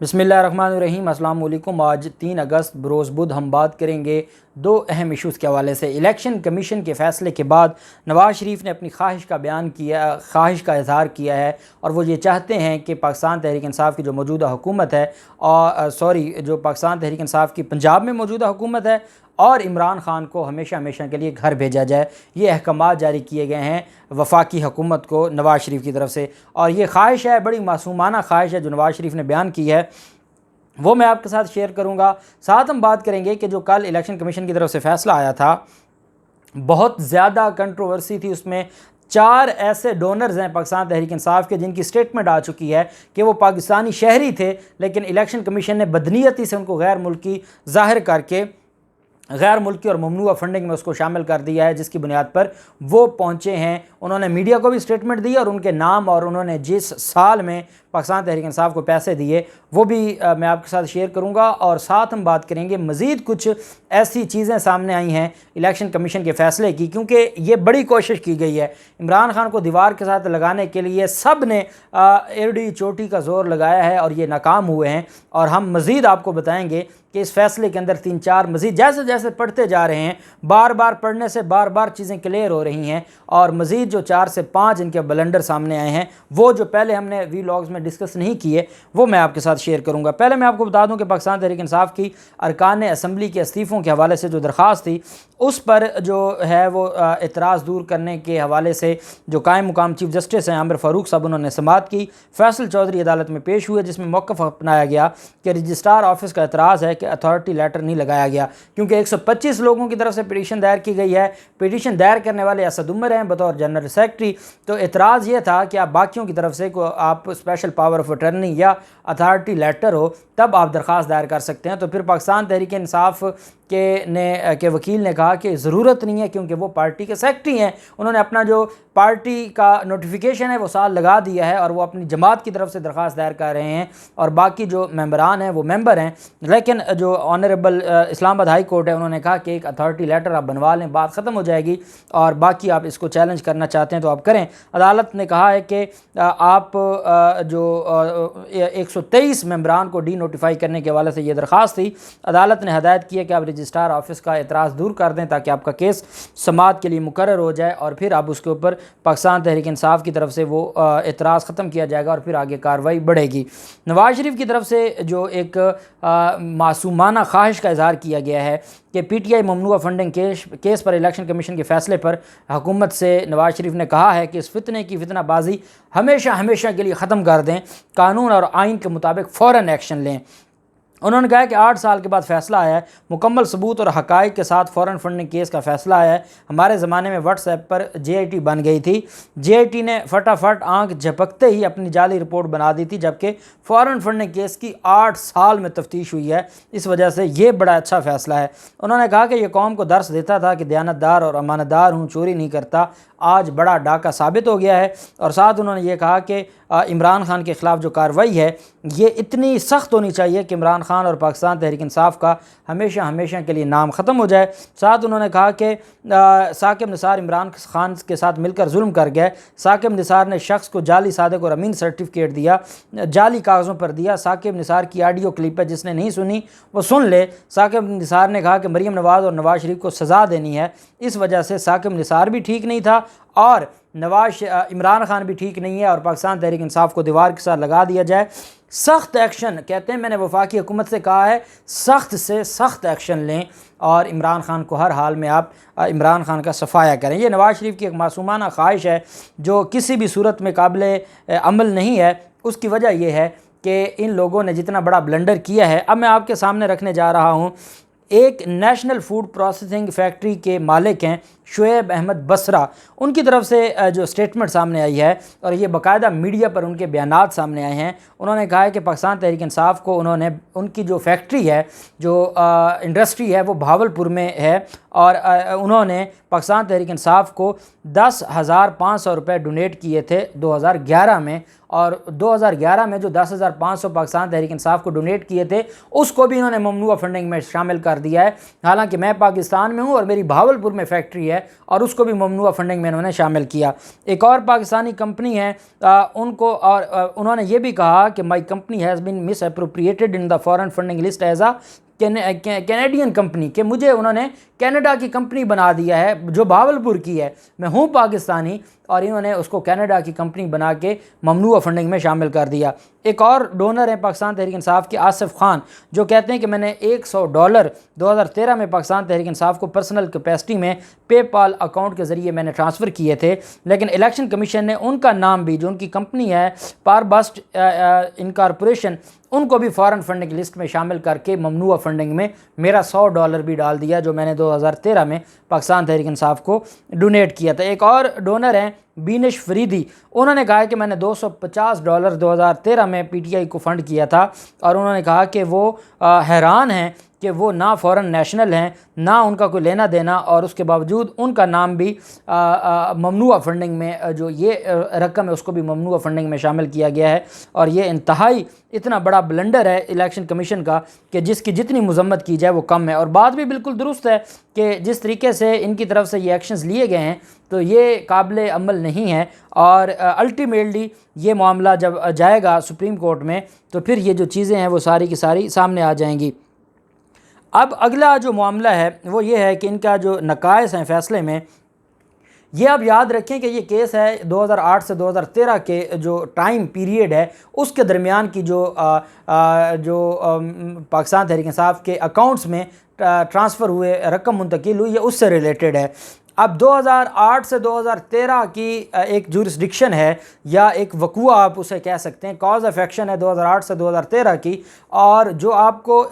बिस्मिल्लाहिर्रहमानिर्रहीम। अस्सलाम वालेकुम। आज 3 अगस्त बरोज़ बुध हम बात करेंगे दो अहम इशूज़ के हवाले से। इलेक्शन कमीशन के फ़ैसले के बाद नवाज़ शरीफ ने अपनी ख्वाहिश का इज़हार किया है और वो ये चाहते हैं कि पाकिस्तान तहरीक इंसाफ़ की जो मौजूदा हुकूमत है जो पाकिस्तान तहरीक इंसाफ़ की पंजाब में मौजूदा हुकूमत है और इमरान ख़ान को हमेशा हमेशा के लिए घर भेजा जाए। ये अहकामात जारी किए गए हैं वफाकी हुकूमत को नवाज़ शरीफ की तरफ से, और ये ख्वाहिश है, बड़ी मासूमाना ख्वाहिश है जो नवाज़ शरीफ ने बयान की है, वो मैं आपके साथ शेयर करूँगा। साथ हम बात करेंगे कि जो कल इलेक्शन कमीशन की तरफ से फ़ैसला आया था, बहुत ज़्यादा कंट्रोवर्सी थी उसमें। 4 ऐसे डोनर्स हैं पाकिस्तान तहरीक इंसाफ़ के जिनकी स्टेटमेंट आ चुकी है कि वो पाकिस्तानी शहरी थे, लेकिन इलेक्शन कमीशन ने बदनीयती से उनको गैर मुल्की ज़ाहिर करके गैर मुल्की और ममनुआ फंडिंग में उसको शामिल कर दिया है, जिसकी बुनियाद पर वो पहुँचे हैं। उन्होंने मीडिया को भी स्टेटमेंट दी और उनके नाम और उन्होंने जिस साल में पाकिस्तान तहरीक इंसाफ़ को पैसे दिए वो भी मैं आपके साथ शेयर करूंगा। और साथ हम बात करेंगे मज़ीद कुछ ऐसी चीज़ें सामने आई हैं इलेक्शन कमीशन के फ़ैसले की, क्योंकि ये बड़ी कोशिश की गई है इमरान ख़ान को दीवार के साथ लगाने के लिए। सब ने एड़ी चोटी का ज़ोर लगाया है और ये नाकाम हुए हैं। और हम मज़ीद आपको बताएँगे कि इस फैसले के अंदर 3-4 मज़ीद जैसे जैसे पढ़ते जा रहे हैं, बार बार पढ़ने से बार बार चीज़ें क्लियर हो रही हैं, और मज़ीद जो 4 से 5 इनके ब्लंडर सामने आए हैं, वो जो पहले हमने वीलॉग्स में डिस्कस नहीं किए, वो मैं आपके साथ शेयर करूंगा। पहले मैं आपको बता दूं कि पाकिस्तान तहरीक इंसाफ़ की अरकान असम्बली के इस्तीफ़ों के हवाले से जो दरख्वास्त थी, उस पर जो है वो एतराज़ दूर करने के हवाले से जो कायम मुकाम चीफ जस्टिस हैं आमिर फ़ारूक साहब, उन्होंने समाअत की। फैसल चौधरी अदालत में पेश हुए, जिसमें मौक़िफ़ अपनाया गया कि रजिस्ट्रार ऑफिस का एतराज़ है कि अथॉरिटी लेटर नहीं लगाया गया, क्योंकि 125 लोगों की तरफ से पिटीशन दायर की गई है। पिटीशन दायर करने वाले असद उमर हैं बतौर जनरल सेक्रेटरी। तो एतराज़ ये था कि आप बाकियों की तरफ से को आप स्पेशल पावर ऑफ अटर्नी या अथॉरिटी लेटर हो तब आप दरख्वास्त दायर कर सकते हैं। तो फिर पाकिस्तान तहरीक इंसाफ़ के वकील ने कहा कि ज़रूरत नहीं है, क्योंकि वो पार्टी के सेक्रेटरी हैं, उन्होंने अपना जो पार्टी का नोटिफिकेशन है वो साल लगा दिया है और वो अपनी जमात की तरफ से दरख्वास्त दायर कर रहे हैं, और बाकी जो मेंबरान हैं वो मेंबर हैं। लेकिन जो ऑनरेबल इस्लामाबाद हाई कोर्ट है, उन्होंने कहा कि एक अथॉरिटी लेटर आप बनवा लें, बात ख़त्म हो जाएगी, और बाकी आप इसको चैलेंज करना चाहते हैं तो आप करें। अदालत ने कहा है कि आप जो 123 मेंबरान को डी नोटिफाई करने के हवाले से ये दरख्वास्त थी, अदालत ने हदायत की है कि आप रजिस्ट्रार ऑफिस का एतराज़ दूर कर दें ताकि आपका केस समाअत के लिए मुकर्रर हो जाए, और फिर अब उसके ऊपर पाकिस्तान तहरीक इंसाफ़ की तरफ से वो एतराज़ ख़त्म किया जाएगा और फिर आगे कार्रवाई बढ़ेगी। नवाज़ शरीफ की तरफ से जो एक मासूमाना ख्वाहिश का इज़हार किया गया है कि PTI ममनुआ फंडिंग केस पर इलेक्शन कमीशन के फ़ैसले पर हुकूमत से नवाज़ शरीफ ने कहा है कि इस फितने की फितनाबाजी हमेशा हमेशा के लिए ख़त्म कर दें, कानून और आइन के मुताबिक फ़ौरन एक्शन लें। उन्होंने कहा कि 8 साल के बाद फ़ैसला आया है, मुकम्मल सबूत और हक़ाइक़ के साथ फ़ौरन फंडिंग केस का फ़ैसला आया है। हमारे ज़माने में व्हाट्सएप पर JIT बन गई थी, JIT ने फटाफट आंख झपकते ही अपनी जाली रिपोर्ट बना दी थी, जबकि फ़ौरन फंडिंग केस की 8 साल में तफ्तीश हुई है। इस वजह से ये बड़ा अच्छा फ़ैसला है। उन्होंने कहा कि यह कौम को दर्स देता था कि दयानतदार और अमानतदार हूँ, चोरी नहीं करता, आज बड़ा डाका साबित हो गया है। और साथ उन्होंने ये कहा कि इमरान ख़ान के ख़िलाफ़ जो कार्रवाई है ये इतनी सख्त होनी चाहिए कि इमरान ख़ान और पाकिस्तान तहरीक इंसाफ़ का हमेशा हमेशा के लिए नाम ख़त्म हो जाए। साथ उन्होंने कहा कि साकिब निसार इमरान ख़ान के साथ मिलकर जुल्म कर गए। साकिब निसार ने शख्स को जाली सादिक और अमीन सर्टिफिकेट दिया, जाली कागज़ों पर दिया। साकिब निसार की ऑडियो क्लिप है, जिसने नहीं सुनी वो सुन ले। साकिब निसार ने कहा कि मरीम नवाज़ और नवाज़ शरीफ को सज़ा देनी है। इस वजह से साकिब निसार भी ठीक नहीं था और इमरान ख़ान भी ठीक नहीं है, और पाकिस्तान तहरीक इंसाफ़ को दीवार के साथ लगा दिया जाए। सख्त एक्शन कहते हैं, मैंने वफाकी हुकूमत से कहा है सख्त से सख्त एक्शन लें और इमरान ख़ान को हर हाल में आप इमरान ख़ान का सफाया करें। ये नवाज़ शरीफ की एक मासूमाना ख्वाहिश है जो किसी भी सूरत में काबिल अमल नहीं है। उसकी वजह यह है कि इन लोगों ने जितना बड़ा ब्लंडर किया है। अब मैं आपके सामने रखने जा रहा हूँ, एक नेशनल फूड प्रोसेसिंग फैक्ट्री के मालिक हैं शुएब अहमद बसरा, उनकी तरफ से जो स्टेटमेंट सामने आई है और ये बाकायदा मीडिया पर उनके बयानात सामने आए हैं। उन्होंने कहा है कि पाकिस्तान तहरीक इंसाफ़ को उनकी जो फैक्ट्री है, जो इंडस्ट्री है, वो भावलपुर में है, और उन्होंने पाकिस्तान तहरीक इंसाफ़ को 10,500 रुपये डोनेट किए थे 2011 में, और 2011 में जो 10,500 पाकिस्तान तहरीक इंसाफ़ को डोनेट किए थे उसको भी इन्होंने ममनुआ फंडिंग में शामिल कर दिया है। हालांकि मैं पाकिस्तान में हूँ और मेरी भावलपुर में फैक्ट्री है, है और उसको भी ममनुआ फंडिंग में इन्होंने शामिल किया। एक और पाकिस्तानी कंपनी है उनको और उन्होंने ये भी कहा कि my company has been misappropriated in the foreign funding list as a Canadian company, कि मुझे उन्होंने कनाडा की कंपनी बना दिया है जो भावलपुर की है, मैं हूँ पाकिस्तानी, और इन्होंने उसको कनाडा की कंपनी बना के ममनुआ फंडिंग में शामिल कर दिया। एक और डोनर हैं पाकिस्तान तहरीक इंसाफ के आसिफ खान, जो कहते हैं कि मैंने $100 2013 में पाकिस्तान तहरीक इंसाफ को पर्सनल कैपेसिटी में पेपाल अकाउंट के ज़रिए मैंने ट्रांसफ़र किए थे, लेकिन इलेक्शन कमीशन ने उनका नाम भी, जो उनकी कंपनी है पारबस्ट इनकॉर्पोरेशन, उनको भी फॉरेन फंडिंग लिस्ट में शामिल करके ममनुआ फंडिंग में मेरा $100 भी डाल दिया, जो मैंने 2013 में पाकिस्तान तहरीक इंसाफ को डोनेट किया था। एक और डोनर हैं बीनिश फरीदी, उन्होंने कहा कि मैंने $250 2013 में पीटीआई को फ़ंड किया था, और उन्होंने कहा कि वो हैरान हैं कि वो ना फ़ॉरेन नेशनल हैं, ना उनका कोई लेना देना, और उसके बावजूद उनका नाम भी ममनुआ फंडिंग में, जो ये रकम है उसको भी ममनुआ फंडिंग में शामिल किया गया है। और ये इंतहाई इतना बड़ा ब्लंडर है इलेक्शन कमीशन का कि जिसकी जितनी मजम्मत की जाए वो कम है। और बात भी बिल्कुल दुरुस्त है कि जिस तरीके से इनकी तरफ से ये एक्शंस लिए गए हैं तो ये काबिल अमल नहीं है, और अल्टीमेटली ये मामला जब जाएगा सुप्रीम कोर्ट में तो फिर ये जो चीज़ें हैं वो सारी की सारी सामने आ जाएंगी। अब अगला जो मामला है वो ये है कि इनका जो नकाइस हैं फ़ैसले में, ये आप याद रखें कि ये केस है 2008 से 2013 के जो टाइम पीरियड है उसके दरमियान की जो पाकिस्तान तहरीक इंसाफ के अकाउंट्स में ट्रांसफ़र हुए रकम मुंतकिल हुई है उससे रिलेटेड है। अब 2008 से 2013 की एक जुरिस्डिक्शन है या एक वक़ुआ आप उसे कह सकते हैं, कॉज ऑफ एक्शन है 2008 से 2013 की, और जो आपको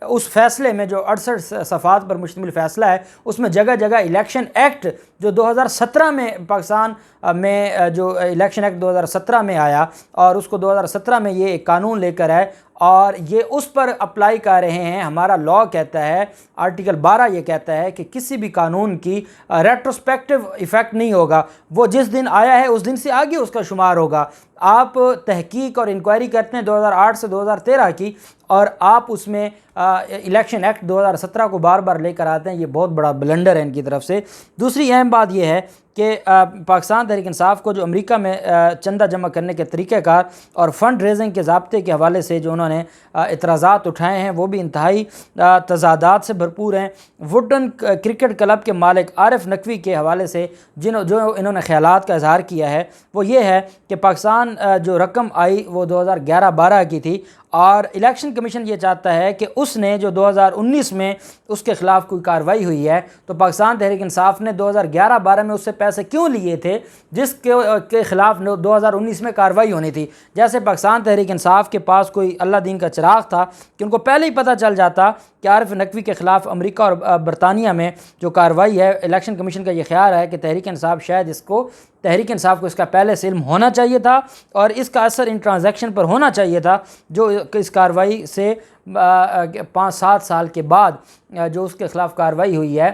उस फैसले में जो 68 सफ़ात पर मुश्तमिल फ़ैसला है उसमें जगह जगह इलेक्शन एक्ट जो 2017 में पाकिस्तान में जो इलेक्शन एक्ट 2017 में आया और उसको 2017 में ये एक कानून लेकर आए और ये उस पर अप्लाई कर रहे हैं। हमारा लॉ कहता है, आर्टिकल 12 ये कहता है कि किसी भी कानून की रेट्रोस्पेक्टिव इफ़ेक्ट नहीं होगा, वो जिस दिन आया है उस दिन से आगे उसका शुमार होगा। आप तहकीक और इंक्वायरी करते हैं 2008 से 2013 की और आप उसमें इलेक्शन एक्ट 2017 को बार बार लेकर आते हैं, ये बहुत बड़ा ब्लंडर है इनकी तरफ से। दूसरी अहम बात यह है कि पाकिस्तान तहरीक इंसाफ को जो अमेरिका में चंदा जमा करने के तरीक़ेकार और फ़ंड रेजिंग के ज़ाब्ते के हवाले से जो उन्होंने एतराज़ात उठाए हैं वो भी इंतहाई तज़ादात से भरपूर हैं। वुडन क्रिकेट क्लब के मालिक आरिफ नकवी के हवाले से जो इन्होंने ख़यालात का इज़हार किया है वो ये है कि पाकिस्तान जो रकम आई वो 2011-12 की थी और इलेक्शन कमीशन ये चाहता है कि उसने जो 2019 में उसके ख़िलाफ़ कोई कार्रवाई हुई है तो पाकिस्तान तहरीक इंसाफ ने 2011-12 में उससे पैसे क्यों लिए थे जिसके ख़िलाफ़ 2019 में कार्रवाई होनी थी। जैसे पाकिस्तान तहरीक इंसाफ के पास कोई अल्लाह दीन का चिराग था कि उनको पहले ही पता चल जाता कि आरिफ नकवी के ख़िलाफ़ अमेरिका और बरतानिया में जो कार्रवाई है, इलेक्शन कमीशन का ये ख्याल है कि तहरीक इंसाफ शायद तहरीक इंसाफ को इसका पहले से इल्म होना चाहिए था और इसका असर इन ट्रांजैक्शन पर होना चाहिए था जो इस कार्रवाई से 5-7 साल के बाद जो उसके ख़िलाफ़ कार्रवाई हुई है।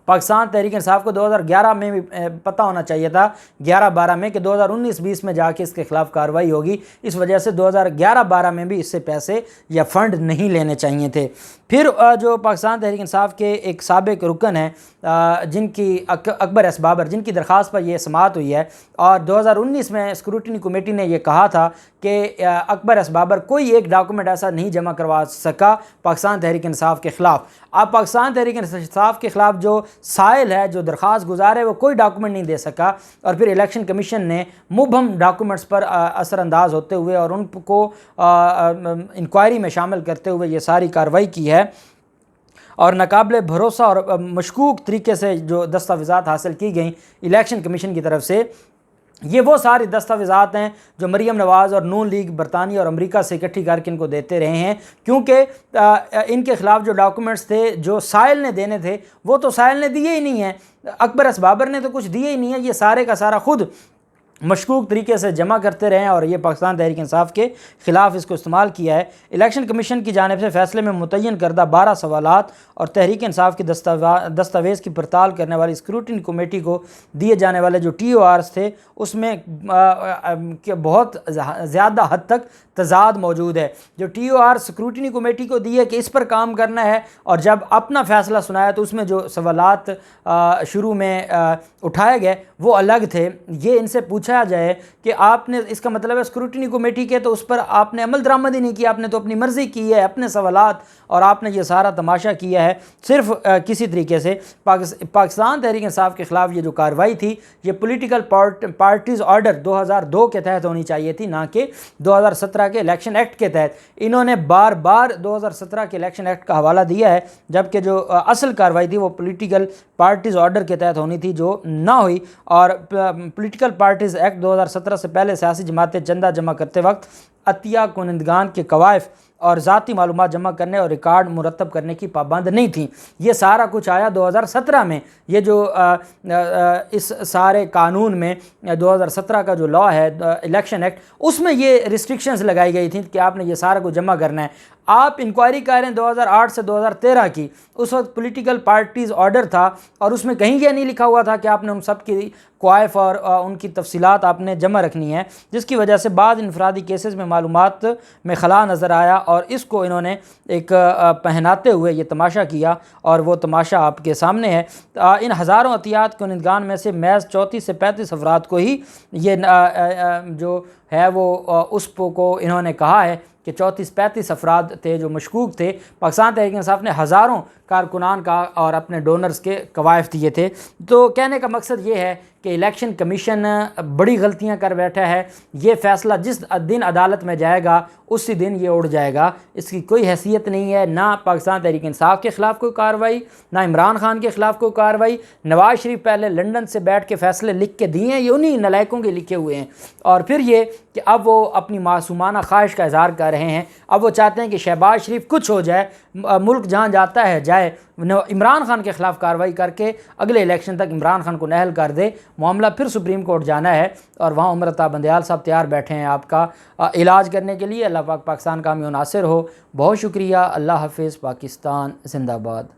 पाकिस्तान तहरीक इंसाफ को 2011 में भी पता होना चाहिए था 11-12 में कि 2019-20 में जाके इसके ख़िलाफ़ कार्रवाई होगी। इस वजह से 2011-12 में भी इससे पैसे या फ़ंड नहीं लेने चाहिए थे। फिर जो पाकिस्तान तहरीक इंसाफ के एक साबिक रुकन हैं जिनकी अकबर एस बाबर, जिनकी दरख्वास्त पर यह समाअत हुई है और 2019 में स्क्रूटनी कमेटी ने यह कहा था कि अकबर एस बाबर कोई एक डॉक्यूमेंट ऐसा नहीं जमा करवा सका पाकिस्तान तहरीक इंसाफ के ख़िलाफ़। अब पाकिस्तान तहरीक इंसाफ के ख़िलाफ़ जो साइल है, जो दरख्वास्त गुजार है, वो कोई डॉक्यूमेंट नहीं दे सका और फिर इलेक्शन कमीशन ने मुबहम डॉक्यूमेंट्स पर असरअंदाज होते हुए और उनको इंक्वायरी में शामिल करते हुए ये सारी कार्रवाई की है और नाकाबिले भरोसा और मशकूक तरीके से जो दस्तावेज़ात हासिल की गई इलेक्शन कमीशन की तरफ से, ये वो सारी दस्तावेज़ात हैं जो मरीम नवाज़ और नून लीग बरतानिया और अमेरिका से इकट्ठी करके इनको देते रहे हैं, क्योंकि इनके ख़िलाफ़ जो डॉक्यूमेंट्स थे जो साइल ने देने थे वो तो साइल ने दिए ही नहीं हैं, अकबर एस बाबर ने तो कुछ दिए ही नहीं है। ये सारे का सारा खुद मशकूक तरीके से जमा करते रहे और ये पाकिस्तान तहरीक इंसाफ के ख़िलाफ़ इसको इस्तेमाल किया है। इलेक्शन कमीशन की जानिब से फ़ैसले में मुतय्यन करदा 12 सवालात और तहरीक इंसाफ की दस्तावेज़ की पड़ताल करने वाली स्क्रूटनी कमेटी को दिए जाने वाले जो TORs थे उसमें बहुत ज़्यादा हद तक तजाद मौजूद है। जो TOR स्क्रूटनी कमेटी को दिए कि इस पर काम करना है और जब अपना फ़ैसला सुनाया तो उसमें जो सवालात शुरू में उठाए गए वो अलग थे। ये इनसे पूछा जाए कि आपने, इसका मतलब है स्क्रूटनी कमेटी के, तो उस पर आपने अमल दरामद ही नहीं किया, आपने तो अपनी मर्ज़ी की है, अपने सवालात, और आपने ये सारा तमाशा किया है सिर्फ किसी तरीके से। पाकिस्तान तहरीक इंसाफ के ख़िलाफ़ ये जो कार्रवाई थी ये पॉलिटिकल पार्टीज़ ऑर्डर 2002 के तहत होनी चाहिए थी, ना कि 2017 के इलेक्शन एक्ट के तहत। इन्होंने बार बार 2017 के इलेक्शन एक्ट का हवाला दिया है, जबकि जो असल कार्रवाई थी वो पॉलिटिकल पार्टीज़ ऑर्डर के तहत होनी थी, जो ना हुई। और पॉलिटिकल पार्टीज़ एक्ट 2017 से पहले सियासी जमातें चंदा जमा करते वक्त अतिया कुनंदगान के कवायफ और ज़ाती मालूमात जमा करने और रिकॉर्ड मुरतब करने की पाबंद नहीं थी। ये सारा कुछ आया 2017 में। ये जो इस सारे कानून में 2017 का जो लॉ है इलेक्शन एक्ट, उसमें ये रिस्ट्रिक्शंस लगाई गई थी कि आपने ये सारा कुछ जमा करना है। आप इंक्वायरी कर रहे हैं 2008 से 2013 की, उस वक्त पॉलिटिकल पार्टीज़ ऑर्डर था और उसमें कहीं ये नहीं लिखा हुआ था कि आपने उन सब की क्वाइफ और उनकी तफसीलात आपने जमा रखनी है, जिसकी वजह से बाद इनफरादी केसेस में मालूमात में खला नज़र आया और इसको इन्होंने एक पहनाते हुए ये तमाशा किया और वो तमाशा आपके सामने है। इन हज़ारों अतियात कुनंदगान में से महज 34 से 35 अफराद को ही ये जो है वो उस को इन्होंने कहा है कि 34-35 अफराद थे जो मशकूक थे। पाकिस्तान तहरीक इंसाफ ने हज़ारों कारकुनान का और अपने डोनर्स के कवायफ दिए थे। तो कहने का मकसद ये है कि इलेक्शन कमीशन बड़ी गलतियां कर बैठा है। ये फ़ैसला जिस दिन अदालत में जाएगा उसी दिन ये उड़ जाएगा। इसकी कोई हैसियत नहीं है, ना पाकिस्तान तहरीक इंसाफ के ख़िलाफ़ कोई कार्रवाई, ना इमरान खान के ख़िलाफ़ कोई कार्रवाई। नवाज़ शरीफ पहले लंदन से बैठ के फ़ैसले लिख के दिए हैं, ये उन्हीं नलायकों के लिखे हुए हैं। और फिर ये कि अब वो अपनी मासूमाना ख्वाहिश का इज़हार कर रहे हैं। अब वो चाहते हैं कि शहबाज शरीफ कुछ हो जाए, मुल्क जहाँ जाता है जाए, इमरान खान के ख़िलाफ़ कार्रवाई करके अगले इलेक्शन तक इमरान खान को नहल कर दे। मामला फिर सुप्रीम कोर्ट जाना है और वहाँ उमर अता बंदयाल साहब तैयार बैठे हैं आपका इलाज करने के लिए। अल्लाह पाक पाकिस्तान का हमें नासिर हो। बहुत शुक्रिया। अल्लाह हाफ़िज़। पाकिस्तान ज़िंदाबाद।